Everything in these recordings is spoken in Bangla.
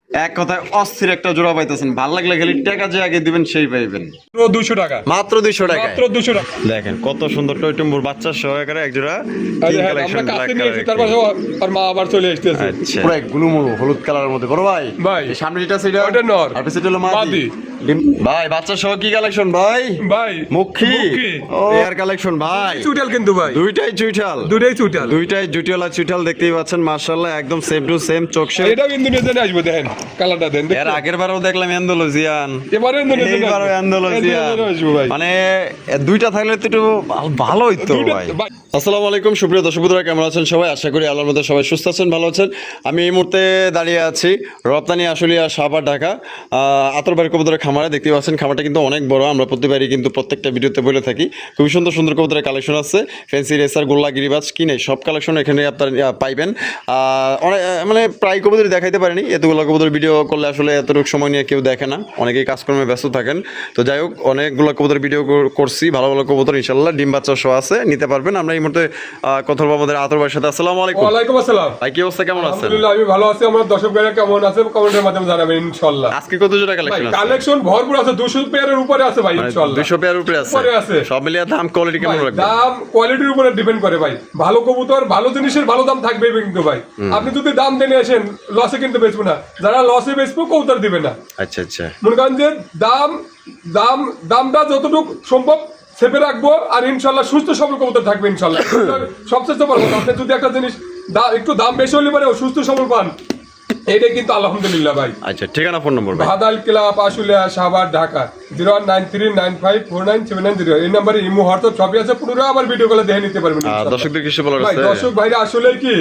এক কথায় অস্থির একটা জোড়া পাইতেছেন, ভালো লাগলে খালি টাকা যে আগে দিবেন সেই পাইবেন। 200 টাকা, মাত্র 200 টাকা, মাত্র 200 টাকা। দেখেন কত সুন্দর টয়টম্বুর বাচ্চা সহকারে এক জোড়া কিং কালেকশন আমরা ব্ল্যাক কাছে নিয়েছি, কালার। তারপর আর মা আবার চলে আসতেছে। আচ্ছা পুরো গুলুমুলু হলুদ কালারের মধ্যে বড় ভাই। ভাই এই সামনে যেটা সেটা ওটা নর, আর পিছে হলো মাদি। মাদি। ভাই বাচ্চা সহ কি কালেকশন ভাই? ভাই মুখী মুখী। ও এয়ার কালেকশন ভাই। চুটাল কিন্তু ভাই, দুইটাই চুইঠাল, দুটোই চুটাল। দুইটাই জুটিওয়ালা চুইঠাল দেখতেই পাচ্ছেন মাশাআল্লাহ, একদম সেম টু সেম চোখ শেপ। এটাও ইন্দোনেশিয়ানে আসবে, দেখেন কালারটা দেন। এর আগের বারও দেখলাম অ্যান্ডালুসিয়ান, এবারে ইন্দোনেশিয়ানে এইবারও অ্যান্ডালুসিয়ান। আসবে ভাই। মানে দুইটা থাকলে তো একটু ভালো হইতো ভাই। আসসালামু আলাইকুম সুপ্রিয় দর্শক বন্ধুরা, কেমন আছেন সবাই? আশা করি আল্লাহর মধ্যে সবাই সুস্থ আছেন, ভালো আছেন। আমি এই মুহূর্তে দাঁড়িয়ে আছি রপ্তানি আশুলিয়া সাভার ঢাকা আতরবাড়ি কবুতরের খামারে। দেখতে পাচ্ছেন খামারটা কিন্তু অনেক বড়, আমরা প্রতিবারই কিন্তু প্রত্যেকটা ভিডিওতে বলে থাকি। খুবই সুন্দর সুন্দর কবুতরের কালেকশন আছে, ফ্যান্সি রেসার, গোল্লা, গিরিবাজ কি নেই সব কালেকশন এখানে আপনার পাইবেন। অনেক মানে প্রায় কবুতরই দেখাইতে পারেনি, এতগুলো কবুতর ভিডিও করলে আসলে এতটুকু সময় নিয়ে কেউ দেখে না, অনেকেই কাজকর্মে ব্যস্ত থাকেন। তো যাই হোক অনেকগুলো কবুতর ভিডিও করছি, ভালো ভালো কবুতর ইনশাল্লাহ ডিম বাচ্চা সহ আছে, নিতে পারবেন। আমরা এই মুহূর্তে কথা বলবো আমাদের আতরবাড়ির সাথে। আসসালামু আলাইকুম। ওয়ালাইকুম আসসালাম ভাই কি অবস্থা, কেমন আছেন? আলহামদুলিল্লাহ আমি ভালো আছি। আমার দর্শক ভাইরা কেমন আছে কমেন্টের মাধ্যমে জানাবেন ইনশাআল্লাহ। আজকে কত জোড়া ভাই কালেকশন আছে? কালেকশন ভরপুর আছে, 200 পেয়ারের উপরে আছে ভাই ইনশাআল্লাহ। 200 পেয়ার উপরে উপরে আছে। আছে, সব মিলিয়ে দাম কোয়ালিটি কেমন ভাই, রাখবেন? দাম কোয়ালিটির উপরে ডিপেন্ড করে ভাই। ভালো কবুতর ভালো জিনিসের ভালো দাম থাকবে কিন্তু ভাই। আপনি যদি দাম দেনে আসেন লসে কিন্তু বেচবো না, যারা লসে বেচবো কবুতর দিবে না। আচ্ছা আচ্ছা, মনে করেন যে দাম দাম দামটা যতটুকু সম্ভব চেপে রাখবো, আর ইনশাল্লাহ সুস্থ সবল কবুতর থাকবে ইনশাল্লাহ। সবচেয়ে বড় কথা, আপনি যদি একটা জিনিস একটু দাম বেশি হলে পারে সুস্থ সবল পান, এইটাই কিন্তু আলহামদুলিল্লাহ ভাই। আচ্ছা ঠিকানা ফোন নম্বর ভাই? ভাদাল ক্লাব আশুলিয়া সাভার ঢাকা 01939549790। এই নম্বরে ইমো হোয়াটসঅ্যাপ সবই আছে, পুরো আবার ভিডিও কলে দেখে নিতে পারবেন ইনশাআল্লাহ। দর্শকদের কিছু বলার ভাই আছে? দর্শক ভাইরা আসলে কি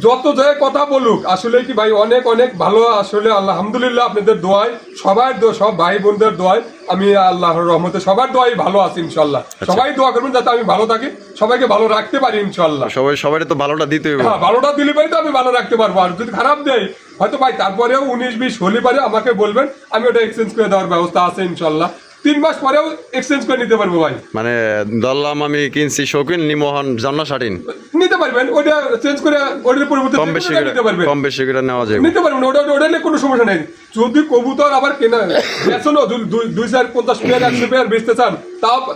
যত যায় কথা বলুক, আসলে কি ভাই অনেক অনেক ভালো। আসলে আলহামদুলিল্লাহ আপনাদের দোয়ায়, সবার সব ভাই বোনদের দোয়ায় আমি আল্লাহর রহমতে সবার দোয়াই ভালো আছি ইনশাআল্লাহ। সবাই দোয়া করবেন যাতে আমি ভালো থাকি, সবাইকে ভালো রাখতে পারি ইনশাআল্লাহ। সবাই তো ভালোটা দিতে হবে। হ্যাঁ, ভালোটা দিলে পারি তো আমি ভালো রাখতে পারবো। আর যদি খারাপ দেয় হয়তো ভাই তারপরেও 19-20 হলে পারে আমাকে বলবেন, আমি ওটা এক্সচেঞ্জ করে দেওয়ার ব্যবস্থা আছে ইনশাআল্লাহ। 3 মাস পরেও এক্সচেঞ্জ করে নিতে পারবো ভাই। মানে দল্লাম আমি কিনছি শৌখিন নিমোহন জান্না শাটিন নিতে পারবেন, ওটা চেঞ্জ করে ওটার পরিবর্তে কম বেশি নিতে পারবেন, কম বেশি করে নেওয়া যাবে। নিতে পারবেন। ওটা নিয়ে কোনো সমস্যা নেই। যদি কবুতর আবার কেনা বেচনো 250 পেয়ার 100 পেয়ার বেচতে চান,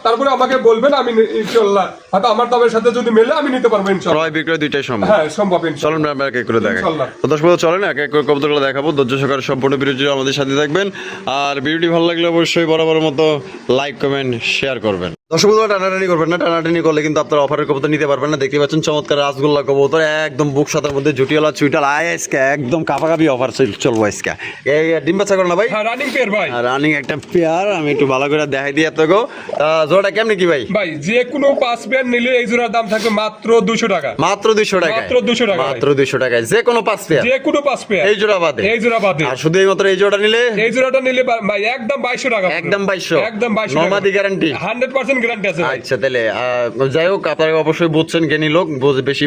তারপরে আমাকে বলবেন, আমি ইনশাআল্লাহ হয়তো আমার দামের সাথে যদি মেলে আমি নিতে পারবো ইনশাআল্লাহ। ক্রয় বিক্রয় দুইটাই সম্ভব। হ্যাঁ সম্ভব ইনশাআল্লাহ। চলুন আমরা এক এক করে দেখাই। ইনশাআল্লাহ। তো দর্শক বন্ধু চলেন এক এক করে কবুতরগুলো দেখাবো, ধৈর্য সহকারে সম্পূর্ণ ভিডিওটি আমাদের সাথে থাকবেন। আর ভিডিওটি ভালো লাগলে অবশ্যই বরাবর মতো লাইক কমেন্ট শেয়ার করবেন। দর্শক বন্ধুরা টানাটানি করবেন না, টানাটানি করলে কিন্তু আপনারা অফারের কবুতর নিতে পারবেন না। দেখতে পাচ্ছেন চমৎকার রাসগোল্লা কবুতর, একদম বুক সাতার মধ্যে জুটিওয়ালা চুইটাল আজকে একদম কাপাকাপি অফার চলবো আজকে। এই ডিম বাচ্চা করো না ভাই? হ্যাঁ রানিং পেয়ার ভাই, রানিং একটা পেয়ার। আমি একটু ভালো করে দেখাই দিই আপনাকে জোড়াটা কেমনি কি ভাই? ভাই যে কোনো 5 পেয়ার নিলে এই জোড়ার দাম থাকবে মাত্র 200 টাকা। মাত্র 200 টাকা, মাত্র 200 টাকা, মাত্র 200 টাকায় যে কোনো 5 পেয়ার, যে কোনো 5 পেয়ার এই জোড়া বাদে, এই জোড়া বাদে। আর শুধু এই মাত্র এই জোড়াটা নিলে, এই জোড়াটা নিলে ভাই একদম 2200 টাকা, একদম 2200, একদম 2200 নরমাদি গ্যারান্টি, 100% গ্যারান্টি আছে ভাই। আচ্ছা তাহলে যাই হোক আপনারা অবশ্যই বুঝছেন, জ্ঞানী লোক, বেশি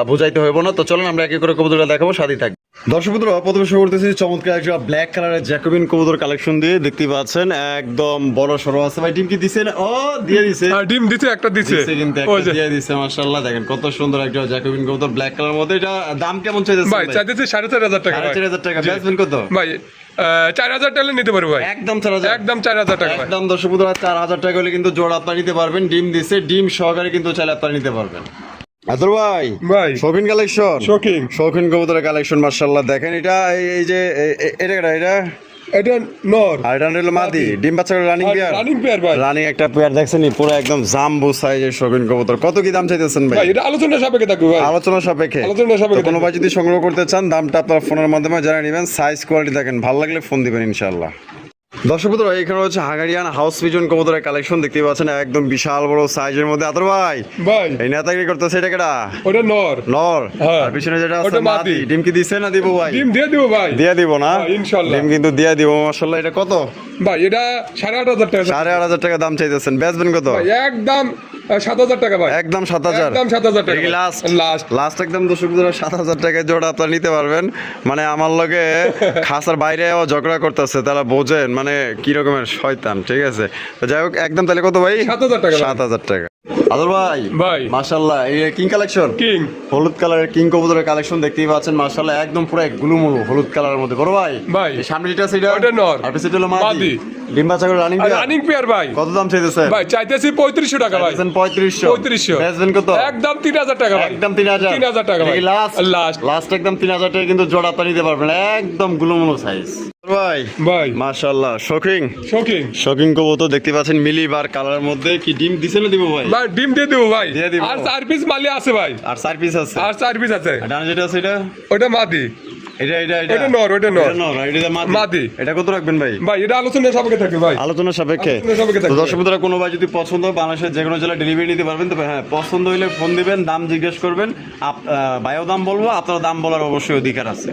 বুঝাইতে হইব না। তো চলুন আমরা এক এক করে কবুতরটা দেখাবো, সাথে থাকবে। দর্শক বন্ধুরা প্রথমে শুরু করতেছি চমৎকার একটা ব্ল্যাক কালারের জ্যাকোবিন কবুতর কালেকশন দিয়ে। দেখতে পাচ্ছেন একদম বড় সরো আছে ভাই। ডিম কি দিছেন? ও দিয়ে দিছে, ডিম দিতে একটা দিছে কিন্তু একটা দিয়ে দিছে মাশাআল্লাহ। দেখেন কত সুন্দর একটা জ্যাকোবিন কবুতর ব্ল্যাক কালারের মধ্যে। এটা দাম কেমন চাইতেছেন ভাই? চাইতেছে 4500 টাকা। 4500 টাকা বেচবেন কত ভাই 4000 টাকা নিতে পারবো ভাই, একদম 4000, একদম 4000 টাকা। একদম দর্শক বন্ধুরা 4000 টাকা হলে কিন্তু জোড়া আপনারা নিতে পারবেন। ডিম দিছে, ডিম সহকারে কিন্তু চাইলে আপনারা নিতে পারবেন। আদর ভাই ভাই শৌখিন কালেকশন, শৌখিন কবুতরের কালেকশন মাশাআল্লাহ। দেখেন এটা এই যে এটা নর আর এটা হলো মাদি, ডিম বাচ্চা করে রানিং পেয়ার, রানিং পেয়ার ভাই। রানিং একটা পেয়ার দেখছেন পুরো একদম জাম্বো সাইজের শৌখিন কবুতর। কত কি দাম চাইতেছেন ভাই? ভাই এটা আলোচনা সাপেক্ষে থাকবে ভাই, আলোচনা সাপেক্ষে। আলোচনা সাপেক্ষে। কোনো ভাই যদি সংগ্রহ করতে চান দামটা আপনার ফোনের মাধ্যমে জানিয়ে নেবেন। সাইজ কোয়ালিটি দেখেন, ভালো লাগলে ফোন দিবেন ইনশাআল্লাহ। দর্শক বন্ধুরা এখানে হচ্ছে হাঙ্গারিয়ান হাউস পিজন কবুতরের কালেকশন দেখতে পাচ্ছেন, একদম বিশাল বড় সাইজের মধ্যে। আতর ভাই ভাই এই নেতাগিরি করতেছে, এটা কেডা? ওটা নর, নর। হ্যাঁ। আর পিছনে যেটা আছে ওটা মাদি। মাদি। ডিম কি দিছে না দিব ভাই? ডিম দিয়ে দিব ভাই, দিয়ে দিব না ইনশাআল্লাহ। ডিম কিন্তু দিয়ে দিব মাশাআল্লাহ। এটা কত ভাই? এটা 8500 টাকা। 8500 টাকা দাম চাইতেছেন, বেচবেন কত? ভাই একদম 7000 টাকা ভাই, একদম 7000, একদম 7000 টাকা লাস্ট লাস্ট লাস্ট একদম দর্শক বন্ধুরা 7000 টাকায় জোড়া আপনারা নিতে পারবেন। মানে আমার লগে খাসার বাইরে ঝগড়া করতেছে, তারা বোঝেন মানে কি রকমের শয়তান। ঠিক আছে তো যাই হোক একদম তাহলে কত ভাই? 7000 টাকা। 7000 টাকা। আদর ভাই ভাই। মাশাআল্লাহ এই কিং কালেকশন কিং হলুদ কালারের কিং কবুতরের কালেকশন দেখতেই পাচ্ছেন মাশাআল্লাহ একদম পুরো গুলুমুলু হলুদ কালারের মধ্যে বড় ভাই ভাই। এই সামনে যেটা সেটা ওটা নর। আর পিছে হলো মাদি মাদি। ডিম বাচ্চা করে রানিং রানিং পেয়ার ভাই। কত দাম চাইতেছে ভাই চাইতেছি 3500 টাকা ভাই। 3500 3500 বেচবেন কত একদম 3000 টাকা ভাই। একদম 3000 3000 টাকা ভাই। লাস্ট লাস্ট লাস্ট একদম 3000 টাকা কিন্তু জোড়া আপনি নিতে পারবেন একদম গুলুমুলু সাইজ ভাই ভাই মাশাআল্লাহ শোকিং শোকিং শোকিং কবুতর দেখতে পাচ্ছেন মিলি বার কালারের মধ্যে কি ডিম দিছে না দিব ভাই ভাই ডিম দিয়ে দেবো ভাই। দিয়ে দিবো। আর 4 পিস মালি আছে ভাই। আর 4 পিস আছে আর 4 পিস আছে। আর ডান যেটা আছে এটা ওটা মাদি। এটা ওটা নর, ওটা নর। এটা নর আর এটা মাদি মাদি। এটা কত রাখবেন ভাই ভাই এটা আলোচনা সাপেক্ষে থাকে ভাই। আলোচনা সাপেক্ষে আলোচনা সাপেক্ষে তো থাকবে। দর্শক বন্ধুরা কোনো ভাই যদি পছন্দ হয় বাংলাদেশের যে কোনো জেলায় ডেলিভারি নিতে পারবেন তবে হ্যাঁ পছন্দ হইলে ফোন দিবেন দাম জিজ্ঞেস করবেন ভাইও দাম বলবো আপনার দাম বলার অবশ্যই অধিকার আছে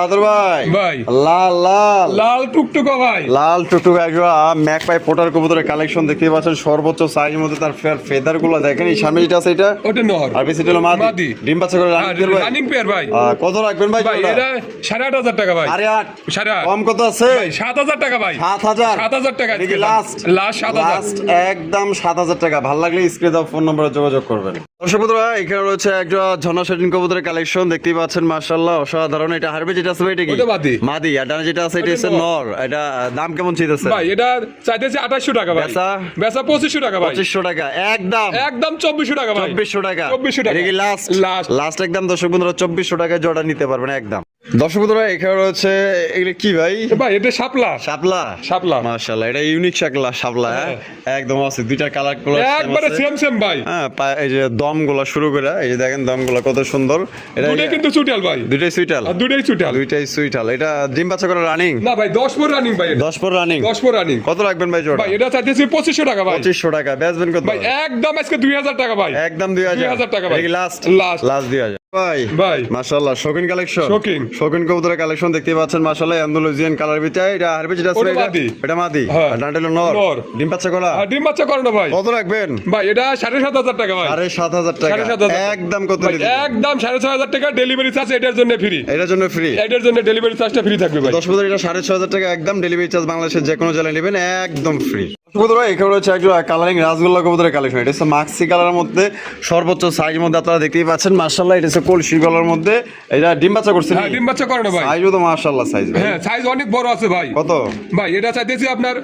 আদর ভাই ভাই। লাল লাল লাল টুকটুকা ভাই। লাল টুকটুক একজোড়া ম্যাকপাই পোটার কবুতরের কালেকশন দেখতে পাচ্ছেন সর্বোচ্চ সাইজের মধ্যে তার ফেদার গুলো দেখেন এই সামনে যেটা আছে এটা ওটা নর। আর বেশি হলো মাদি মাদি। ডিম বাচ্চা করে রানিং পেয়ার ভাই। কত রাখবেন ভাই ভাই এটা 8500 টাকা ভাই। আরে আট সাড়ে আট। কম কত আছে ভাই 7000 টাকা ভাই। 7000 7000 টাকা নাকি লাস্ট লাস্ট 7000। লাস্ট একদম 7000 টাকা ভালো লাগলে স্ক্রিনে দাও ফোন নম্বরে যোগাযোগ করবেন দর্শক বন্ধুরা এখানে রয়েছে একজোড়া ঝর্ণা শাটিন কবুতরের কালেকশন দেখতেই পাচ্ছেন মাশাআল্লাহ অসাধারণ এটা হারবে যেটা আছে এটা কি ওটা মাদি। মাদি আর ডানে যেটা আছে এটা ওটা হচ্ছে নর এটা দাম কেমন চাইতেছে ভাই এটা চাইতেছি 2800 টাকা ভাই। বেচা? বেচা 2500 টাকা ভাই। 2500 টাকা একদম একদম 2400 টাকা ভাই। 2400 টাকা 2400 টাকা। এটা কি লাস্ট লাস্ট। লাস্ট একদম দর্শক বন্ধুরা 2400 টাকায় জোড়া নিতে পারবেন একদম দর্শক বন্ধুরা এখানে রয়েছে এগুলো কি ভাই ভাই এটা শাপলা। শাপলা শাপলা। মাশাআল্লাহ এটা ইউনিক শাপলা হ্যাঁ একদম আছে দুইটা কালার একবারে সেম সেম ভাই। হ্যাঁ এই যে দমগুলো শুরু করে এই যে দেখেন দমগুলো কত সুন্দর এটা দুটোই কিন্তু চুটিয়াল ভাই। দুইটাই সুইটাল আর দুটোই চুটিয়াল। দুইটাই সুইটাল এটা ডিম বাচ্চা করে রানিং না ভাই 10 পর রানিং ভাই। 10 পর রানিং 10 পর রানিং। কত রাখবেন ভাই জোড়া ভাই এটা চাইতেছি 2500 টাকা ভাই। 2500 টাকা বেচবেন কত ভাই একদম আজকে 2000 টাকা ভাই। একদম 2000 টাকা ভাই। Last last. লাস্ট 2000 ভাই ভাই। মাশাআল্লাহ শৌখিন কালেকশন শৌখিন। শৌখিন কবুতরের কালেকশন দেখতে পাচ্ছেন মাশাআল্লাহ অ্যান্ডালুজিয়ান কালার ভিতরে এটা হারবে যেটা আছে ওটা এটা মাদি। এটা মাদি হ্যাঁ। আর ডান্টেল নর নর। ডিম বাচ্চা করা আর ডিম বাচ্চা করো না ভাই। কত রাখবেন ভাই এটা 7500 টাকা ভাই। 7500 টাকা 7500 একদম কত ভাই দিবেন একদম 6500 টাকা ডেলিভারি চার্জ এটার জন্য ফ্রি। এটার জন্য ফ্রি এটার জন্য ডেলিভারি চার্জটা ফ্রি থাকবে ভাই। 10 বছর এটা 6500 টাকা একদম ডেলিভারি চার্জ বাংলাদেশের যে কোনো জেলায় নেবেন একদম ফ্রি কবুতর এখানে রয়েছে একটু কালারিং রাসগোল্লা কবুতরের কালেকশন এটা হচ্ছে মাক্সি কালারের মধ্যে সর্বোচ্চ সাইজের মধ্যে আপনারা দেখতেই পাচ্ছেন মাশাআল্লাহ এটা হচ্ছে কলসি গলার মধ্যে এটা ডিম বাচ্চা করছে হ্যাঁ ডিম বাচ্চা করো না ভাই। সাইজও তো মাশাআল্লাহ সাইজ হ্যাঁ সাইজ অনেক বড় আছে ভাই। কত ভাই এটা চাইতেছি আপনার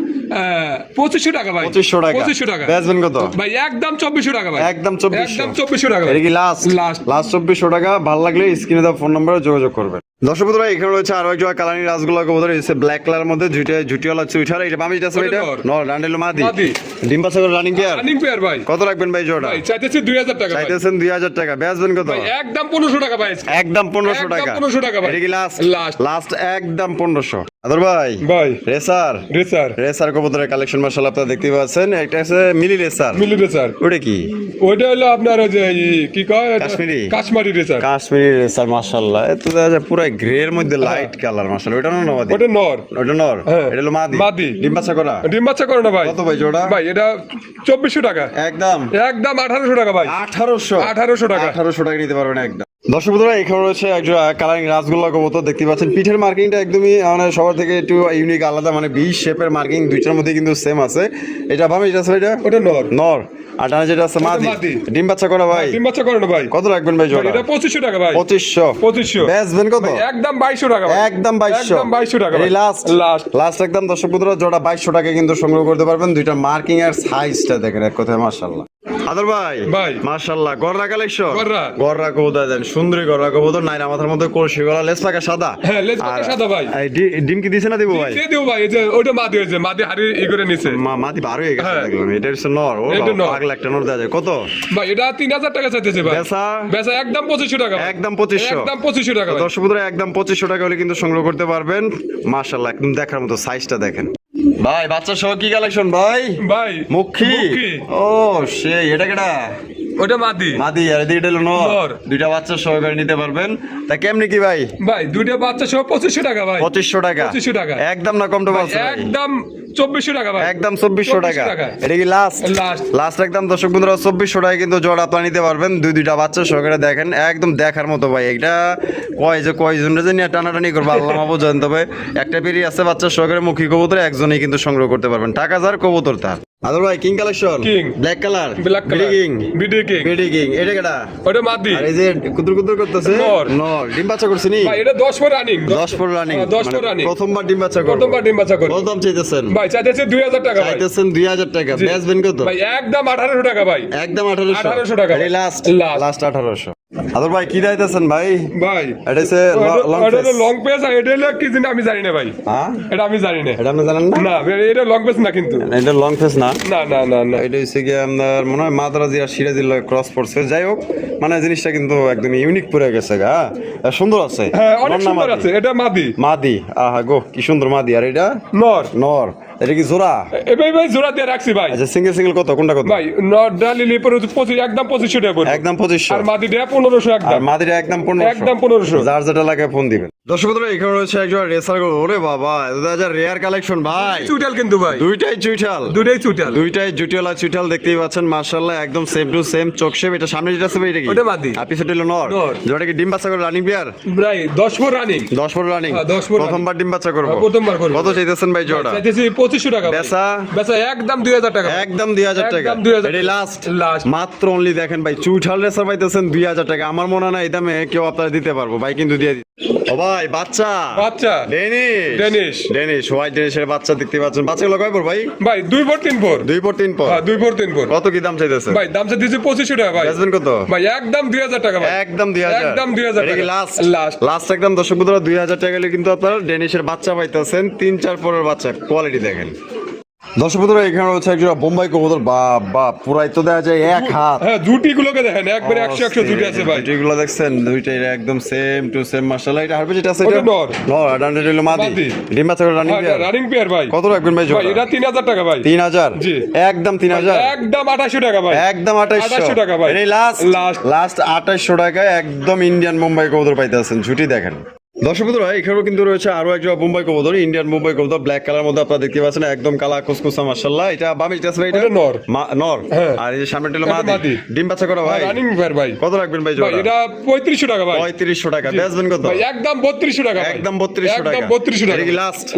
2500 টাকা ভাই। 2500 টাকা 2500 টাকা বেচবেন কত ভাই একদম 2400 টাকা ভাই। একদম 2400 একদম 2400 টাকা ভাই। এটা কি লাস্ট লাস্ট। লাস্ট 2400 টাকা ভালো লাগলে স্ক্রিনে দেওয়া ফোন নম্বরে যোগাযোগ করবেন দর্শক বন্ধুরা এখানে রয়েছে আরো একটা কালারিং রাসগোল্লা কবুতর এসে ব্ল্যাক কালার মধ্যে ঝুটিওয়ালা চুইঠার এটা বামি যেটা আছে ওটা এটা নর। নর ডান্ডেল মাদি মাদি। ডিম বাচ্চা করে রানিং পেয়ার রানিং পেয়ার ভাই। কত রাখবেন ভাই জোড়া ভাই চাইতেছি 2000 টাকা ভাই। চাইতেছেন 2000 টাকা বেচবেন কত ভাই একদম 1500 টাকা ভাই। একদম 1500 টাকা একদম 1500 টাকা ভাই। এটা কি লাস্ট লাস্ট। লাস্ট একদম 1500 আদর ভাই ভাই রেসার রেসার রেসার কবুতরের কালেকশন মাশাআল্লাহ আপনারা দেখতে পাচ্ছেন এটা আছে মিলি রেসার মিলি রেসার। ওটা কি ওইটা হলো আপনার ওই যে কি কয় কাশ্মীরি? কাশ্মীরি রেসার। কাশ্মীরি রেসার মাশাআল্লাহ এত দেখা যায় পুরো গ্রে এর মধ্যে লাইট কালার মাশাআল্লাহ ওটা না মাদি ওটা নর। ওটা নর হ্যাঁ। এটা হলো মাদি মাদি। ডিম বাচ্চা করা ডিম বাচ্চা করো না ভাই। কত ভাই জোড়া ভাই এটা 2400 টাকা। একদম একদম 1800 টাকা ভাই। 1800 1800 টাকা। 1800 টাকা নিতে পারবেন একদম দর্শক বন্ধুরা এখানে রয়েছে একজন কালারিং রাসগোল্লা কবুতর দেখতে পাচ্ছেন পিঠের মার্কিংটা একদমই মানে সবার থেকে একটু ইউনিক আলাদা মানে 20 শেপের মার্কিং দুইটার মধ্যে কিন্তু সেম আছে এটা ভাবে এটা আছে এটা ওটা নর। নর আর ডানে যেটা আছে মাদি মাদি। ডিম বাচ্চা করা ভাই ডিম বাচ্চা করো না ভাই। কত রাখবেন ভাই ভাই, জোড়া এটা 2500 টাকা ভাই। 2500 2500 বেচবেন কত ভাই, একদম 2200 টাকা ভাই। একদম 2200 একদম 2200 টাকা ভাই। Last last. লাস্ট একদম দর্শক বন্ধুরা জোড়া 2200 টাকা কিন্তু সংগ্রহ করতে পারবেন দুইটা মার্কিং আর সাইজটা দেখেন এক কথায় মাশাআল্লাহ আদর ভাই ভাই। মাশাআল্লাহ গররা কালেকশন গররা। গররা কবুতর দেন সুন্দরী গররা কবুতর নাইরা মাথার মধ্যে কলসি গলা লেজ পাকা সাদা হ্যাঁ, লেজ পাকা আর সাদা ভাই। এই ডিম কি দিছে না দিব ভাই দিয়ে দিও ভাই এই যে ওটা মাদি হয়েছে মাদি হাড়ি ই করে নিছে। মাদি বারো হয়ে গেছে হ্যাঁ। দেখলাম এটা হচ্ছে নর ও এটা নর। পাগলা একটা নর দেওয়া যায় কত ভাই এটা 3000 টাকা চাইতেছে ভাই। বেচা? বেচা একদম 2500 টাকা ভাই। একদম 2500 একদম 2500 টাকা ভাই। দর্শক বন্ধুরা একদম 2500 টাকা হলে কিন্তু সংগ্রহ করতে পারবেন মাশাআল্লাহ একদম দেখার মতো সাইজটা দেখেন ভাই বাচ্চা সহ কি কালেকশন ভাই ভাই মুখী মুখী। ও সেই এটা কেডা ওটা মাদি। মাদি আর এদিকে এটা হলো নর নর। দুইটা বাচ্চা সহকারে নিতে পারবেন তা কেমনি কি ভাই ভাই দুইটা বাচ্চা সহ 2500 টাকা ভাই। 2500 টাকা 2500 টাকা। একদম না কম টম ভাই, আছে ভাই একদম 2400 টাকা ভাই একদম 2400 টাকা। এটা কি লাস্ট লাস্ট একদম দর্শক বন্ধুরা 2400 টাকা কিন্তু জোড়া আপনারা নিতে পারবেন দুইটা বাচ্চা সহকারে। দেখেন একদম দেখার মতো ভাই। এটা কয়জনের যে নিয়ে টানাটানি করবো আল্লাহ মাহবুব জানেন। তবে একটা পেরি আছে বাচ্চা সহকারে মুখী কবুতর, একজনই কিন্তু সংগ্রহ করতে পারবেন। টাকা যার কবুতর তার। আদর ভাই king collection king black colour BD king এটা কেডা? ওটা মাদি। আর এই যে কুতুর করতেছে নর। ডিম বাচ্চা করছে নি ভাই এটা 10 পর রানিং 10 পর রানিং 10 পর রানিং প্রথমবার ডিম বাচ্চা করে কত দাম চাইতেছেন? ভাই চাইতেছে 2000 টাকা ভাই। চাইতেছেন 2000 টাকা। বেচবেন কত? ভাই একদম 1800 টাকা ভাই। একদম 1800 টাকা। এই লাস্ট 1800। আদর ভাই কি দাইতেছেন ভাই? ভাই এটা হচ্ছে লং পেজ আর এটা কি জিনিস আমি জানি না ভাই। হ্যাঁ এটা আমি জানি না। এটা আপনি জানেন না? না এটা লং পেজ না কিন্তু। এটা লং ফেস না। না না না না এটা হচ্ছে কি আপনার মনে হয় মাদ্রাজি আর সিরাজির লগে ক্রস পড়ছে। যাই হোক মানে জিনিসটা কিন্তু একদম ইউনিক পড়ে গেছে গা। সুন্দর আছে। হ্যাঁ অনেক সুন্দর আছে। এটা মাদি। মাদি আহা গো কি সুন্দর মাদি। আর এটা নর। নর। এটা কি জোড়া? ভাই জোড়া দিয়ে রাখছি ভাই। আচ্ছা সিঙ্গেল কত কোনটা কত? ভাই নর ডালিলি পরে 25 একদম 2500 টাকা পড়বে। একদম 2500। আর মাদি দেয়া 1500 একদম। আর মাদিরা একদম 1500। একদম 1500। যার যেটা লাগে ফোন দিবেন। দর্শক বন্ধুরা এখানে রয়েছে একজন রেসার গরু। ওরে বাবা এটা রেয়ার কালেকশন ভাই। চুইটাল কিন্তু ভাই। দুইটাই চুইটাল। দুইটাই জুটিয়াল আর চুইটাল দেখতেই পাচ্ছেন মাশাআল্লাহ একদম সেম টু সেম চোখ শেপ। এটা সামনে যেটা আছে এটা কি? ওটা মাদি। আর পিছনে হলো নর। যেটা কি ডিম বাচ্চা করে রানিং বিয়ার? ভাই 10 পর রানিং 10 পর রানিং। হ্যাঁ 10 পর প্রথমবার ডিম বাচ্চা করব। প্রথমবার করব। কত চাইতেছেন ভাই জোড়া? চাইতেছি 2500 টাকা ভাই। বেচা একদম 2000 টাকা। একদম 2000 টাকা। একদম 2000 এটা লাস্ট মাত্র অনলি দেখেন ভাই চুইঠাল রেসার পাইতেছেন 2000 টাকা। আমার মনে হয় না এই দামে কেউ আপনারা দিতে পারবো ভাই, কিন্তু দিয়ে দিই। ও ভাই বাচ্চা ডেনিশ হোয়াইট ডেনিশের বাচ্চা দেখতে পাচ্ছেন। বাচ্চাগুলো কয় পর ভাই? ভাই 2 পর 3 পর। 2 পর 3 পর। হ্যাঁ 2 পর 3 পর। কত কি দাম চাইতেছে? ভাই দাম চাইতেছি 2500 টাকা ভাই। বেচবেন কত? ভাই একদম 2000 টাকা ভাই। একদম 2000। একদম 2000 এটা কি টাকা। লাস্ট একদম দর্শক বন্ধুরা 2000 টাকা হলে কিন্তু আপনারা ডেনিশের বাচ্চা পাইতেছেন। 3-4 পরের বাচ্চা কোয়ালিটি দেখেন। দর্শক বন্ধুরা এখানে রয়েছে একজন বোম্বাই কবুতর। বাপ পুরাই তো দেখা যায় এক হাত। হ্যাঁ জুটিগুলোকে দেখেন একবারে 100 জুটি আছে ভাই। জুটিগুলো দেখছেন দুইটাই একদম সেম টু সেম মাশাআল্লাহ। এটা হারবে যেটা আছে এটা এটা নর। আর ডান্ডা হলো মাদি। ডিম বাচ্চা করে রানিং পেয়ার। রানিং পেয়ার ভাই। কত রাখবেন ভাই জোড়া? ভাই এটা 3000 টাকা ভাই। 3000 জি একদম 3000। একদম 2800 টাকা ভাই। একদম 2800 টাকা ভাই। এই লাস্ট 2800 টাকায় একদম ইন্ডিয়ান মুম্বাই কবুতর পাইতেছেন। ঝুটি দেখেন। দর্শক বন্ধুরা এখানেও কিন্তু রয়েছে আরো একজন মুম্বাই কবুতর, ইন্ডিয়ান মুম্বাই কবুতর ব্ল্যাক কালার মধ্যে আপনারা দেখতে পাচ্ছেন একদম কালা কুসকুসা মাশাআল্লাহ। এটা বামে যেটা আছে এটা নর। নর। আর এই যে সামনেটা হলো মাদি। ডিম বাচ্চা করা ভাই। রানিং পেয়ার ভাই। কত রাখবেন ভাই জোড়া? ভাই এটা 3500 টাকা ভাই। 3500 টাকা। বেচবেন কত? ভাই একদম 3200 টাকা। একদম 3200 টাকা। একদম 3200 টাকা। এটা কি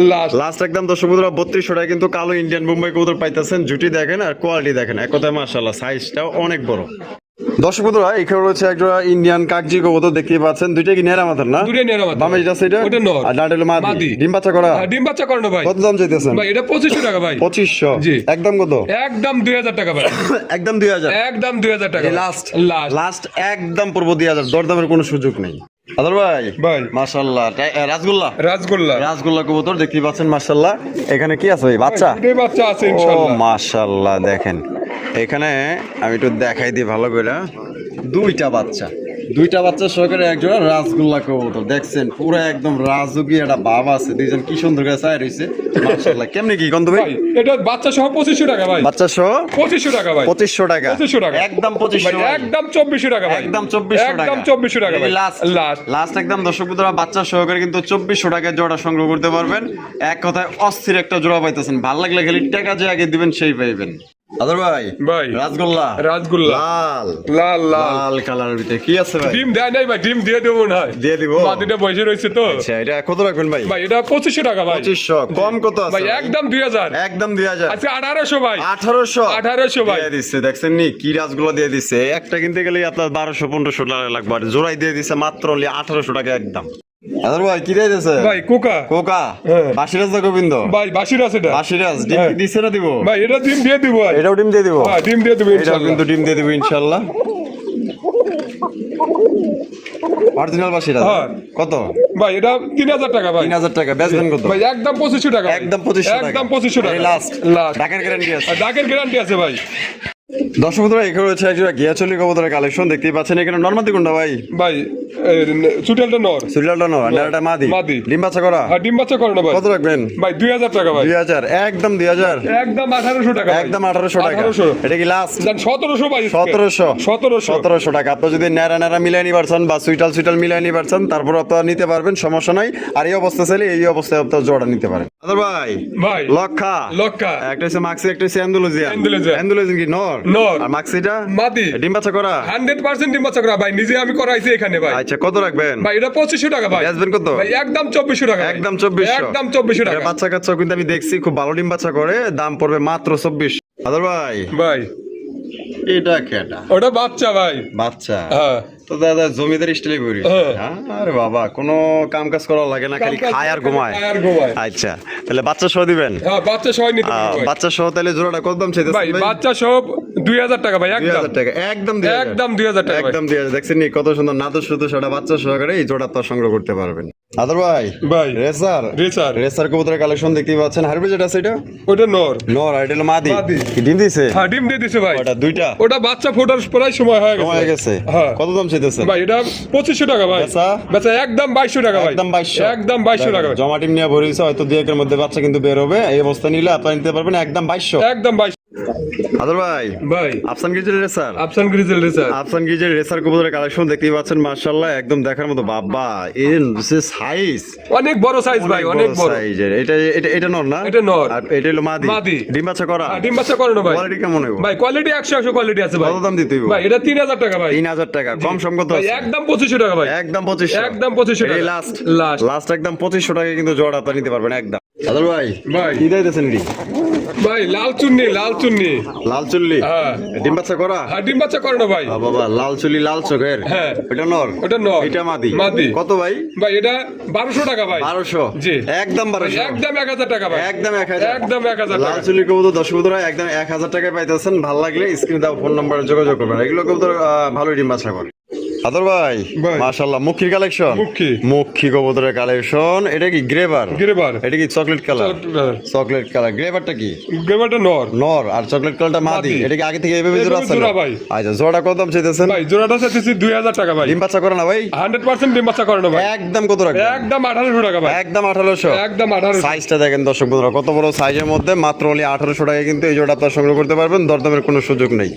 লাস্ট একদম দর্শক বন্ধুরা 3200 টাকা কিন্তু কালো ইন্ডিয়ান মুম্বাই কবুতর পাইতেছেন। জুটি দেখেন আর কোয়ালিটি দেখেন। এক কথায় মাশাআল্লাহ সাইজটাও অনেক বড়। দর্শক বন্ধুরা এখানে রয়েছে একটা ইন্ডিয়ান কাকজি কবুতর দেখতে পাচ্ছেন। দুইটা কি নেড়া মাথার না? দুইটা নেড়া মাথা। বামে যেটা আছে এটা ওটা নর। আর ডান্ডা হলো মাদি। ডিম বাচ্চা করা? ডিম বাচ্চা করানো ভাই। কত দাম চাইতেছেন? ভাই এটা 2500 টাকা ভাই। 2500 জি। একদম কত? একদম 2000 টাকা ভাই। একদম 2000। একদম 2000 টাকা। লাস্ট একদম পূর্ব 2000। দরদামের কোনো সুযোগ নেই। আদর ভাই মাশাআল্লাহ রাসগোল্লা কবুতর দেখতে পাচ্ছেন মাশাআল্লাহ। এখানে কি আছে ভাই? বাচ্চা আছে ইনশাআল্লাহ। ও মাশাআল্লাহ দেখেন এখানে আমি একটু দেখাই দিই ভালো করে। দুইটা বাচ্চা সহকারে একজন রাসগোল্লা কবুতর দেখছেন। পুরো একদম রাজুকি একটা ভাব আছে। দুইজন কি সুন্দর করে চাই রইছে মাশাআল্লাহ। কেমনে কি গন্ধ ভাই? এটা বাচ্চা সহ 2500 টাকা ভাই। বাচ্চা সহ 2500 টাকা ভাই। 2500 টাকা। একদম 2500 ভাই। একদম 2400 টাকা ভাই। একদম 2400 টাকা। একদম 2400 টাকা ভাই। লাস্ট একদম দর্শক বন্ধুরা বাচ্চা সহকারে কিন্তু 2400 টাকায় জোড়া সংগ্রহ করতে পারবেন। এক কথায় অস্থির একটা জোড়া পাইতেছেন। ভালো লাগলে খালি টাকা যে আগে দিবেন সেই পাইবেন। আদর ভাই রাসগোল্লা লাল কালারের ভিতরে কি আছে ভাই? ডিম দেয় নাই ভাই। ডিম দিয়ে দেবো না? দিয়ে দিব। মাদিটা বসে রয়েছে তো। আচ্ছা এটা কত রাখবেন ভাই? ভাই এটা 2500 টাকা ভাই। 2500 কম কত আছে ভাই? একদম 2000। একদম 2000। আচ্ছা 1800 ভাই। 1800 ভাই দিয়ে দিচ্ছে। দেখছেন নি কি রাসগোল্লা দিয়ে দিচ্ছে। একটা কিনতে গেলে আপনার 1200-1500 টাকা লাগবে। আর জোড়াই দিয়ে দিচ্ছে মাত্র 1800 টাকা একদম। আদর ভাই কি দিয়েছে ভাই? কোকা বাসিরাজ না গোবিন্দ? ভাই বাসিরাজ। এটা বাসিরাজ ডিম দিছে না দিব? ভাই এটা ডিম দিয়ে দিব। এটাও ডিম দিয়ে দিব। হ্যাঁ ডিম দিয়ে দিব ইনশাআল্লাহ। এটাও কিন্তু ডিম দিয়ে দিব ইনশাআল্লাহ। অরিজিনাল বাসিরাজ কত? ভাই এটা 3000 টাকা ভাই। 3000 টাকা। বেচবেন কত? ভাই একদম 2500 টাকা। একদম 2500 টাকা। একদম 2500 টাকা। লাস্ট ঢাকার গ্যারান্টি আছে। ঢাকার গ্যারান্টি আছে ভাই। দর্শক বন্ধুরা এখানে রয়েছে একটা গিয়াচলি কবুতরের কালেকশন দেখতেই পাচ্ছেন। এখানে নরমাদি কোনটা ভাই? ভাই চুটেলটা নর। সুরিলালটা নর, নেড়াটা মাদি। মাদি। ডিম বাচ্চা করা? হ্যাঁ, ডিম বাচ্চা করে না ভাই। কত রাখবেন? ভাই 2000 টাকা ভাই। 2000, একদম 2000, একদম 1800 টাকা ভাই। একদম 1800 টাকা। 1800 এটা কি লাস্ট? জান 1700 ভাই। 1700, 1700 1700 টাকা। আপনি যদি নেড়া নেড়া মিলাই নিতে পারছেন বা সুইটাল মিলাই নিতে পারছেন, তারপর আপনারা নিতে পারবেন, সমস্যা নাই। আর এই অবস্থা চাইলে এই অবস্থায় আপনারা জোড়া নিতে পারেন। আদর ভাই, ভাই লক্ষা, লক্ষা একটা হচ্ছে মাক্সি, একটা হচ্ছে অ্যান্ডালুজিয়ান। অ্যান্ডালুজিয়ান। অ্যান্ডালুজিয়ান কি নর? নর। আর মাক্সিটা মাদি। ডিম বাচ্চা করা? 100% ডিম বাচ্চা করা ভাই, নিজে আমি করাইছি এখানে ভাই। আচ্ছা, কত রাখবেন? ভাই এটা 2500 টাকা ভাই। বেচবেন কত? ভাই একদম 2400 টাকা ভাই। একদম 2400, একদম 2400 টাকা। এটা বাচ্চা কাচ্চা কিন্তু আমি দেখছি খুব ভালো ডিম বাচ্চা করে, দাম পড়বে মাত্র 2400। আদর ভাই, ভাই এটা কেটা? ওটা বাচ্চা ভাই। বাচ্চা? হ্যাঁ। তো দাদা জমিদার স্টাইলে করি। হ্যাঁ। আরে বাবা, কোনো কাম কাজ করা লাগে না, খালি খায় আর ঘুমায়। খায় আর ঘুমায়। আচ্ছা, তাহলে বাচ্চা সহ দিবেন? হ্যাঁ, বাচ্চা সহ নিতে পারবে ভাই। বাচ্চা সহ তাহলে জোড়াটা কত দাম চাইতেছেন ভাই ভাই? বাচ্চা সব 2000 টাকা ভাই। একদম 2000 টাকা, একদম 2000, একদম 2000 টাকা ভাই। একদম 2000। দেখছেন নি কত সুন্দর নাদর শুধু সেটা বাচ্চা সহকারে এই জোড়া তো সংগ্রহ করতে পারবেন। আদর ভাই, ভাই রেসার, রেসার। রেসার কবুতরের কালেকশন দেখতেই পাচ্ছেন। হারবে যেটা আছে এটা ওটা নর। নর, আর এটা হলো মাদি। মাদি। কি ডিম দিছে? হ্যাঁ, ডিম দিয়ে দিছে ভাই। ওটা দুইটা? ওটা বাচ্চা ফোটার প্রায় সময় হয়ে গেছে। হয়ে গেছে। হ্যাঁ। কত দাম চাইতেছেন ভাই এটা 2500 টাকা ভাই। বেচা? বেচা একদম 2200 টাকা ভাই। একদম 2200, একদম 2200 টাকা ভাই। জমা টিম নিয়ে ভরিয়েছে, হয়তো দুই একের মধ্যে বাচ্চা কিন্তু বের হবে। এই অবস্থা নিলে আপনারা নিতে পারবেন একদম 2200। একদম 2200 আদর ভাই, ভাই। আফসান গিজের রেসার, আফসান গ্রিজেল রেসার। আফসান গিজের রেসার কবুতরের কালেকশন দেখতেই পাচ্ছেন, মাশাআল্লাহ একদম দেখার মতো। বাবা, এর সাইজ অনেক বড় সাইজ ভাই, অনেক বড় সাইজের। এটা এটা এটা নর না? এটা নর। আর এটা হলো মাদি। মাদি। ডিম বাচ্চা করা? হ্যাঁ, ডিম বাচ্চা করে না ভাই। কোয়ালিটি কেমন হবে ভাই কোয়ালিটি 100 কোয়ালিটি আছে ভাই। কত দাম দিতে হবে ভাই এটা 3000 টাকা ভাই। 3000 টাকা, কম সম কত ভাই আছে? একদম 2500 টাকা ভাই। একদম 2500, একদম 2500 টাকা। এই লাস্ট লাস্ট। লাস্ট একদম 2500 টাকা কিন্তু জোড়া আপনারা নিতে পারবেন একদম। আদর ভাই, ভাই। কি দিতেছেন কি? ভাই লাল চুন্নি, লাল চুন্নি। লাল চুল্লি? হ্যাঁ। ডিম বাচ্চা করা? হ্যাঁ, ডিম বাচ্চা করে না ভাই। বাবা, লাল চুল্লি, লাল চোখের। হ্যাঁ। এটা নর? ওটা নর। এটা মাদি? মাদি। কত ভাই? ভাই এটা 1200 টাকা ভাই। 1200? জি। একদম 1200? একদম 1000 টাকা ভাই। একদম 1000? একদম 1000 লাল টাকা। চুলি কবুতর দর্শক বন্ধুরা একদম 1000 টাকায় পাইতেছেন। ভালো লাগলে স্ক্রিনে দাও ফোন নাম্বারে যোগাযোগ করবেন। এগুলো কবুতর ভালো ডিম বাচ্চা করে। আদর ভাই, ভাই। মাশাআল্লাহ, মুখির কালেকশন? মুখী। মুখী কবুতরের কালেকশন। এটা কি গ্রেভার? গ্রেভার। এটা কি চকলেট কালার? Chocolate colour. গ্রেভারটা কি? গ্রেভারটা নর। নর, আর চকলেট কালারটা মাদি। মাদি। এটা কি আগে থেকে এভাবে এভাবে জোড়া আছে? জোড়া ভাই। আচ্ছা, জোড়া কত দাম চাইতেছেন? ভাই জোড়াটা চাইতেছি 2000 টাকা ভাই। ডিম বাচ্চা করে না ভাই? 100% ডিম বাচ্চা করে না ভাই। একদম কত রাখবেন? একদম 1800 টাকা ভাই। একদম 1800? একদম 1800। সাইজটা দেখেন দর্শক বন্ধুরা, কত বড় সাইজের মধ্যে মাত্র only 1800 টাকায় কিন্তু এই জোড়া আপনারা সংগ্রহ করতে পারবেন। দরদামের কোনো সুযোগ নেই।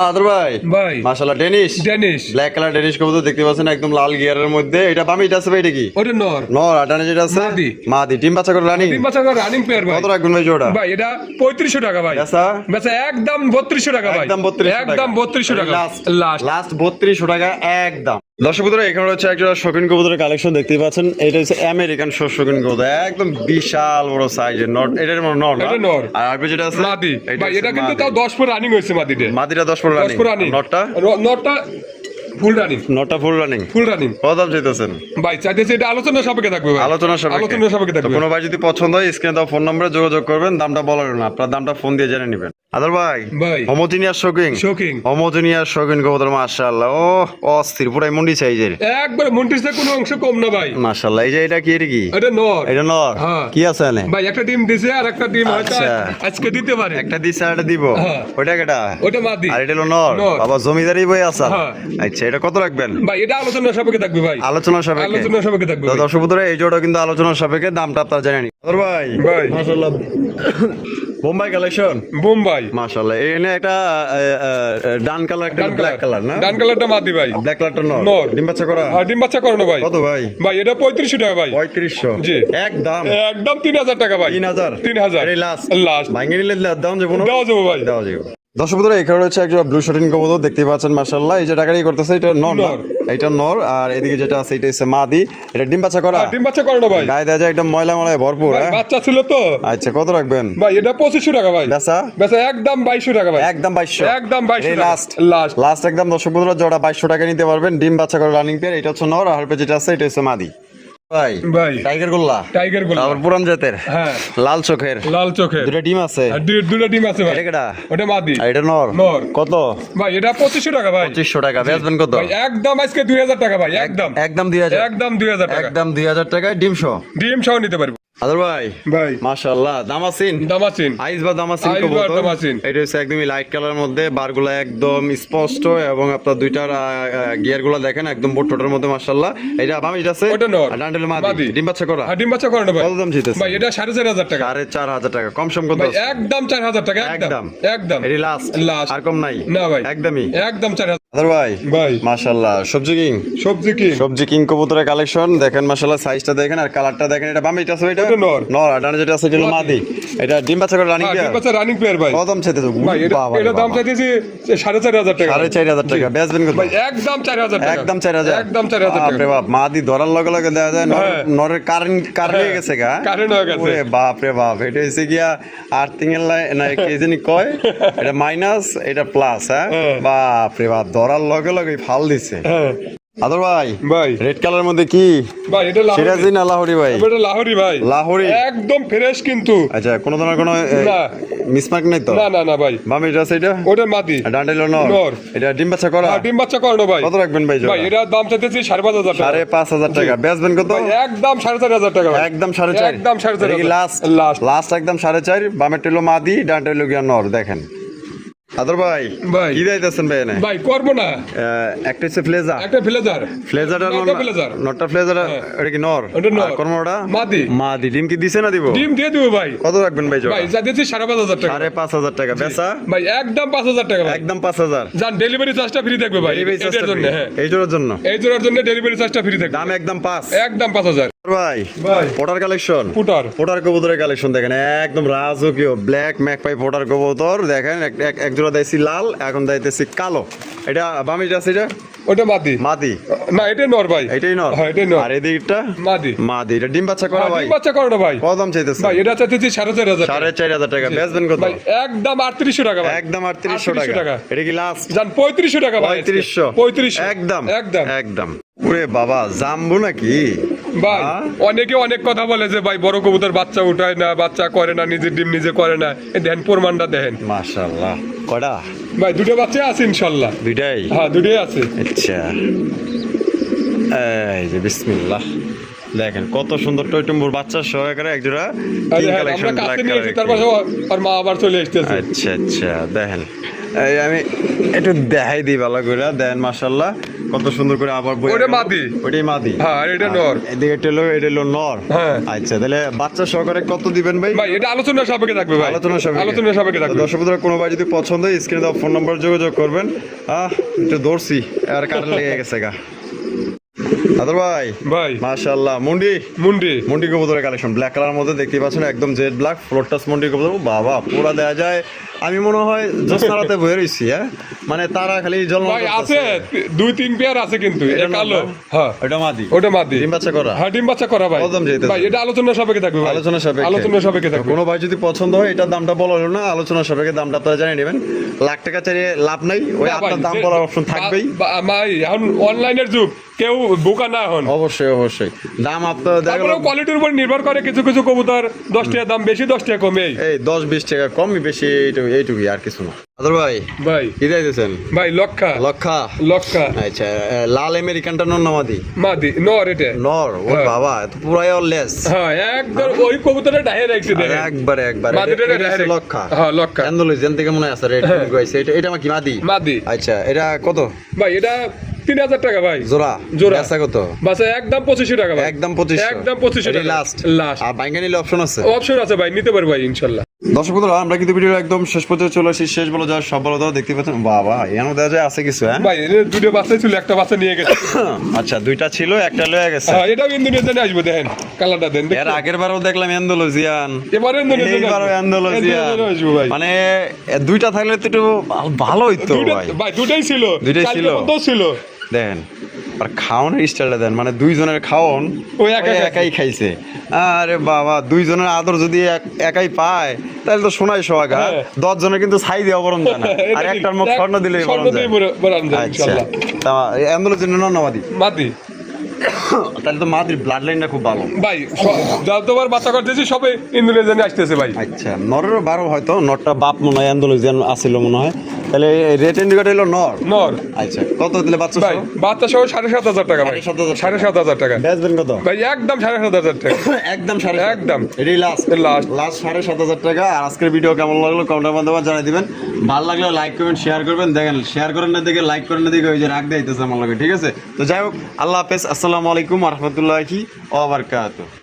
আদর ভাই, ভাই মাশাআল্লাহ, Danish, Danish. Black colour Danish কবুতর দেখতে পাচ্ছেন একদম লাল গিয়ারের মধ্যে। এটা বামি, এটা আছে ভাই? এটা কি ওটা নর। নর? আটানে যেটা আছে মাদি। মাদি। ডিম বাচ্চা করে রানিং? ডিম বাচ্চা করে রানিং পেয়ার ভাই। কত রাখবেন ভাই জোড়া? ভাই এটা 3500 টাকা ভাই। বেচা? বেচা একদম 3200 টাকা ভাই। একদম 3200 টাকা। একদম 3200 টাকা। Last last. লাস্ট 3200 টাকা একদম। দর্শক বন্ধুরা, এখানে হচ্ছে একটা শৌখিন কবুতরের কালেকশন দেখতেই পাচ্ছেন। এটা হচ্ছে আমেরিকান শৌখিন কবুতর, একদম বিশাল বড় সাইজের। নট, এটার নর না? এটা নর। আর আরবে যেটা আছে মাদি। ভাই এটা কিন্তু মাদি। তাও 10 পর রানিং হইছে মাদিতে। মাদিটা 10 পর 10 পর রানিং। রানিং। নটটা? নটটা ফুল রানিং। নটটা ফুল রানিং। Full running. কত দাম চাইতেছেন? ভাই চাইতেছি এটা আলোচনা সাপেক্ষে থাকবে ভাই। আলোচনা সাপেক্ষে? আলোচনা সাপেক্ষে তো থাকবে। কোনো ভাই যদি পছন্দ হয় স্ক্রিনে দাও ফোন নম্বরে যোগাযোগ করবেন। দামটা বলার না, আপনার দামটা ফোন দিয়ে জেনে নেবেন। আদর ভাই, ভাই হোমোজিনিয়াস শৌখিন? শৌখিন। হোমোজিনিয়াস শৌখিন কবুতর, মাশাআল্লাহ। ও অস্থির, পুরাই মুন্ডি সাইজের একবার মন্টিসে কোনো অংশ কম না ভাই। মাশাআল্লাহ। এই যে এটা কি? এটা কি? এটা নর। এটা নর? হ্যাঁ। কি আছে এনে? ভাই একটা ডিম দিছে আর একটা ডিম হয়তো আচ্ছা। আজকে দিতে পারে। একটা দিছে আর একটা দিব? হ্যাঁ। ওইটা কেটা? ওটা মাদি। আর এটা হলো নর? নর। বাবা, জমিদারি বই আছে? হ্যাঁ। আচ্ছা, এটা কত রাখবেন? ভাই এটা আলোচনা সাপেক্ষে থাকবে ভাই। আলোচনা সাপেক্ষে? আলোচনা সাপেক্ষে থাকবে তো ভাই। দর্শক বন্ধুরা, এই জোড়া কিন্তু আলোচনা সাপেক্ষে, দামটা আপনারা জেনে নিন। আদর ভাই, ভাই। মাশাআল্লাহ, বোম্বাই কালেকশন? বোম্বাই। মাশাআল্লাহ। এখানে একটা ডান কালার, একটা ব্ল্যাক কালার না? ডান কালারটা মাদি ভাই। ব্ল্যাক কালারটা নর? নর। ডিম বাচ্চা করা? আর ডিম বাচ্চা করে না ভাই। কত ভাই? ভাই এটা 3500 টাকা ভাই। 3500? জি। একদম একদম 3000 টাকা ভাই। 3000? 3000 এই লাস্ট? লাস্ট। ভাঙে নিলে দাম যাবো না? দাও যাবো ভাই। দেওয়া যাবে। দর্শক বন্ধুরা, এখানে রয়েছে একটা ব্লু শটিং কবুতর দেখতে পাচ্ছেন, মাশাআল্লাহ। এই যে টাকারি করতেছে এটা নর না? নর। এটা নর। আর এদিকে যেটা আছে এটা হচ্ছে মাদি। এটা ডিম বাচ্চা করা? আর ডিম বাচ্চা করে না ভাই। গায়ে দেওয়া যায় একদম ময়লা ময়লায় ভরপুর। ভাই হ্যাঁ? বাচ্চা ছিল তো। আচ্ছা, কত রাখবেন? ভাই এটা 2500 টাকা ভাই। বেচা? বেচা একদম 2200 টাকা ভাই। একদম 2200? একদম 2200 এই টাকা। Last last. লাস্ট একদম দর্শক বন্ধুরা, জোড়া 2200 টাকা নিতে পারবেন। ডিম বাচ্চা করে রানিং পেয়ার। এটা হচ্ছে নর, আর যেটা আছে এটা হচ্ছে মাদি। ভাই ভাই টাইগার গোল্লা? টাইগার গোল্লা। তারপর পুরান জাতের? হ্যাঁ। লাল চোখের? লাল চোখের। দুটো ডিম আছে? আর দুটো ডিম আছে ভাই। এটা কেটা? ওটা মাদি। আর এটা নর? নর। কত? ভাই এটা 2500 টাকা ভাই। 2500 টাকা। বেচবেন কত? ভাই একদম আজকে 2000 টাকা ভাই। একদম একদম 2000? একদম 2000 টাকা। একদম 2000 টাকায় ডিম সহ? ডিম সহ নিতে পারবো। আদর ভাই ভাই মাশাআল্লাহ দামাসিন দামাসিন আইস বা দামাসিন আইস বা কবুতর দামাসিন। এটা হচ্ছে একদমই লাইট কালার মধ্যে বারগুলা একদম স্পষ্ট এবং আপনার দুইটার গিয়ার গুলা দেখেন একদম বোটটোটার মধ্যে মাশাআল্লাহ। এটা বামিজ আছে ওটা নর। ডান্ডেল মাদি মাদি। ডিম বাচ্চা করা ডিম বাচ্চা করানো ভাই কত দাম চাইতেছে ভাই এটা 4,500 টাকা 4,500 টাকা কম সম কত ভাই আছে? একদম 4,000 টাকা একদম একদম এটি লাস্ট লাস্ট আর কম নাই না ভাই একদমই একদম 4,000 আদর ভাই ভাই মাশাআল্লাহ সবজি কিং সবজি কি সবজি কিং কবুতরের কালেকশন দেখেন মাশাআল্লাহ সাইজটা দেখেন আর কালারটা দেখেন। এটা বামে এটা আছে এটা ওটা নর। নর আর ডানে যেটা আছে এটা হলো মাদি। এটা ডিম বাচ্চা করে রানিং ডিম পেয়ার বাচ্চা রানিং পেয়ার ভাই কত দাম চাইতেছে ভাই এটা দাম চাইতেছি 4,500 টাকা 4,500 টাকা বেচবেন কত ভাই একদম 4,000 টাকা একদম 4,000 একদম 4,000 টাকা বাপরে বাপ মাদি ধরার লগে লগে দেখা যায় হ্যাঁ। নরের কারেন্ট হয়ে গেছে গা কারেন্ট হয়ে গেছে। ওরে বাপ রে বাপ এটা হচ্ছে গিয়া আর্থিং এর লাইন না কি জানি কয় এটা মাইনাস এটা প্লাস হ্যাঁ হ্যাঁ। বাপ রে বাপ ধরার লগে লগে ফাল দিছে হ্যাঁ আদর ভাই ভাই রেড কালার মধ্যে কি ভাই এটা লাহোরি সিরাজি না লাহোরি ভাই এটা লাহোরি ভাই লাহোরি একদম ফ্রেশ কিন্তু আচ্ছা কোনো ধরনের কোনো না। মিসমার্ক নাই তো না না না ভাই বামে এটা আছে এটা ওটা মাটি ডান্ডেল নর নর। এটা ডিম বাচ্চা করা ডিম বাচ্চা করানো ভাই কত রাখবেন ভাই ভাই এটা দাম চাইতেছি 5,500 টাকা 5,500 টাকা বেচবেন কত ভাই একদম 4,500 টাকা ভাই একদম 4.5 একদম 4,500 লাস্ট লাস্ট লাস্ট একদম 4.5 বামের টেলো মাদি ডান টেলো গিয়া নর দেখেন আদর ভাই ভাই। কি দিতেছেন ভাই এনে ভাই করবো না একটা হচ্ছে ফ্লেজা একটা ফ্লেজার ফ্লেজার নটা ফ্লেজার। নটটা ফ্লেজার এটা কি নর ওটা নর। আর কোনটা মাদি। মাদি ডিম কি দিছে না দিব ডিম দিয়ে দিবো ভাই কত রাখবেন ভাই জোড়া ভাই যা দিচ্ছি 5,500 টাকা 5,500 টাকা বেচা ভাই একদম 5,000 টাকা ভাই একদম 5,000 জান ডেলিভারি চার্জটা ফ্রি থাকবে ভাই Delivery charge এটার টা জন্য free। হ্যাঁ এই জোড়ার জন্য এই জোড়ার জন্য ডেলিভারি চার্জটা ফ্রি থাকবে দাম একদম 5 একদম 5,000 ভাই ভাই পোটার কালেকশন পুটার পোটার কবুতরের কালেকশন দেখেন একদম রাজকীয় ব্ল্যাক ম্যাকপাই পোটার কবুতর দেখেন এক জোড়া দিয়েছি লাল এখন দিতেছি কালো। এটা বামিটা আছে এটা ওটা মাদি মাদি না এটা নর ভাই এটাই নর হ্যাঁ এটাই নর আর এদিকটা মাদি মাদি এটা ডিম বাচ্চা করা ভাই ডিম বাচ্চা করো না ভাই কত দাম চাইতেছে ভাই এটা চাইতেছি 4,500 টাকা 4,500 টাকা বেচবেন কত ভাই একদম 3,800 টাকা ভাই একদম 3,800 3800 টাকা টাকা। এটা কি লাস্ট জান 3,500 টাকা ভাই 3500 3500 একদম একদম একদম ওরে বাবা জাম্বু নাকি ভাই হ্যাঁ? অনেকে অনেক কথা বলে যে ভাই বড় কবুতর বাচ্চা উঠায় না বাচ্চা করে না নিজের ডিম নিজে করে না এই দেন প্রমাণটা দেখেন মাশাআল্লাহ কয়টা ভাই দুটো বাচ্চা আছে ইনশাআল্লাহ দুইটাই হ্যাঁ দুটোই আছে আচ্ছা এই যে বিসমিল্লাহ দেখেন কত সুন্দর টয়টম্বুর বাচ্চা সহকারে একজোড়া আরে কিং হ্যাঁ, কালেকশন আমরা ব্ল্যাক কাছে নিয়েছি তারপর কালার আর মা আবার চলে আসতেছে আচ্ছা আচ্ছা দেখেন এই আমি একটু দেখাই দিই ভালো করে দেন মাশাআল্লাহ কত সুন্দর করে আবার বই ওটা মাদি। ওটাই মাদি হ্যাঁ আর এটা নর এদিকে এটা হলো নর হ্যাঁ। আচ্ছা তাহলে বাচ্চা সহকারে কত দিবেন ভাই ভাই এটা আলোচনা সাপেক্ষে থাকবে ভাই আলোচনা সাপেক্ষে সাপেক্ষে থাকবে দর্শক বন্ধুরা কোনো ভাই যদি পছন্দ হয় স্ক্রিনে দেওয়া ফোন নম্বর যোগাযোগ করবেন একটু দৌড়ছি আর কারেন্ট লেগে গেছে গা আদর ভাই ভাই মাশাআল্লাহ মুন্ডি মুন্ডি মুন্ডি কবুতরের কালেকশন ব্ল্যাক কালার মধ্যে দেখতে পাচ্ছেন একদম জেড ব্ল্যাক ফ্লোর টাচ মুন্ডি কবুতর বাবা পুরা দেয়া যায় আমি মনে হয় জ্যোৎস্নারাতে বয়ে রইছি হ্যাঁ মানে তারা খালি জল ভাই আছে 2-3 পেয়ার আছে কিন্তু এটা কালো হ্যাঁ ওটা মাদি ওটা মাদি ডিম বাচ্চা করা হ্যাঁ ডিম বাচ্চা করা ভাই কত দাম চাইতেছে? ভাই এটা আলোচনা সাপেক্ষে থাকবে ভাই আলোচনা সাপেক্ষে আলোচনা সাপেক্ষে থাকবে কোনো ভাই যদি পছন্দ হয় এটার দামটা বলা হলো না আলোচনা সাপেক্ষে দামটা আপনারা জানিয়ে নেবেন লাখ টাকা চাইলে লাভ নাই ওই না ভাই, আপনার দাম বলার অপশন থাকবেই ভাই এখন অনলাইনের যুগ কেউ বোকা না হন অবশ্যই অবশ্যই দাম আপনার দেখা তারপরে গেলো কোয়ালিটির উপর নির্ভর করে কিছু কিছু কবুতর 10 টাকা দাম বেশি 10 টাকা কমে এই 10-20 টাকা কমই বেশি এইটুকুই আর কিছু না আদর ভাই ভাই কি দিতেছেন ভাই লক্ষা লক্ষা লক্ষা আচ্ছা লাল আমেরিকানটা নর না মাদি মাদি নর এটা নর ও হ্যাঁ। বাবা এত পুরাই লেস হ্যাঁ একদম ওই কবুতরের ডাহে রাখছে দেখেন একবারে মাদিটা এটা ডাহে হচ্ছে রাখছে। লক্ষা হ্যাঁ লক্ষা এন্ডোলজিয়ান থেকে মনে আছে রেড গাইছে এটা আমার কি মাদি মাদি আচ্ছা এটা কত ভাই এটা 3,000 টাকা ভাই জোড়া জোড়া। বেচা কত বাস একদম 2500 টাকা ভাই একদম 2500 একদম 2500 টাকা লাস্ট লাস্ট আর বাইঙ্গা নিলে অপশন আছে অপশন আছে ভাই নিতে পারবো ভাই ইনশাআল্লাহ দর্শক বন্ধুরা আমরা কিন্তু ভিডিও একদম শেষ পর্যন্ত চলে আসি শেষ বলে যাওয়ার সব বলে দেওয়া দেখতে পাচ্ছেন বাবা এখানে দেখা যায় আছে কিছু হ্যাঁ ভাই এর দুটো বাচ্চা ছিল একটা বাচ্চা নিয়ে গেছে আচ্ছা দুইটা ছিল একটা লয়ে গেছে হ্যাঁ এটাও ইন্দোনেশিয়ানে আসবে দেখেন কালারটা দেন এর আগের বারও দেখলাম এন্ডোলজিয়ান এবারে ইন্দোনেশিয়ানে এইবারও এন্ডোলজিয়ান আসবে ভাই মানে দুইটা থাকলে তো একটু ভালো হইতো ভাই ভাই দুটাই ছিল দুইটাই কালকে ছিল। পর্যন্ত ছিল দেন আর খাওয়ানোর স্টাইলটা দেন মানে দুইজনের খাওন ওই একা খাইছে। একাই খাইছে আরে বাবা দুইজনের আদর যদি একাই পায় তাহলে তো শোনাই সোহাগা হ্যাঁ। 10 জনের কিন্তু ছাই দিয়ে অবরণ যায় না আর একটার মুখ স্বর্ণ দিলেই স্বর্ণ বরণ যায় দিয়ে বরণ যায় আচ্ছা ইনশাআল্লাহ তা অ্যাম্বুলেন্সের নন্নাবাদী মাদি তাহলে তো মাদির ব্লাড লাইনটা খুব ভালো ভাই যতবার বাচ্চা করতেছি সবে ইন্দোনেশিয়ানে আসতেছে ভাই আচ্ছা নরেরও বারো হয়তো নটটা বাপ মনে হয় অ্যান্ডোলজিয়ান আসছিল মনে হয় তাহলে রেড ইন্ডিকেট হলো নর। নর। আচ্ছা, কত দিলে বাচ্চা ভাই সহ? বাচ্চা সহ 7,500 টাকা ভাই। 7,500 টাকা বেচবেন কত? ভাই, একদম 7,500 টাকা। একদম 7,500 একদম। এটাই লাস্ট। লাস্ট। 7,500 টাকা। আর আজকের ভিডিও কেমন লাগলো কমেন্টের মাধ্যমে জানিয়ে দিবেন। ভালো লাগলে লাইক কমেন্ট শেয়ার করবেন। দেখেন শেয়ার করেন না দেখে লাইক করেন না দেখে ওই যে রাগ দিতেছে আমার লগে, ঠিক আছে? তো যাই হোক, আল্লাহ হাফেজ, আসসালামু আলাইকুম ওয়া রাহমাতুল্লাহি ওয়া বারাকাতুহু।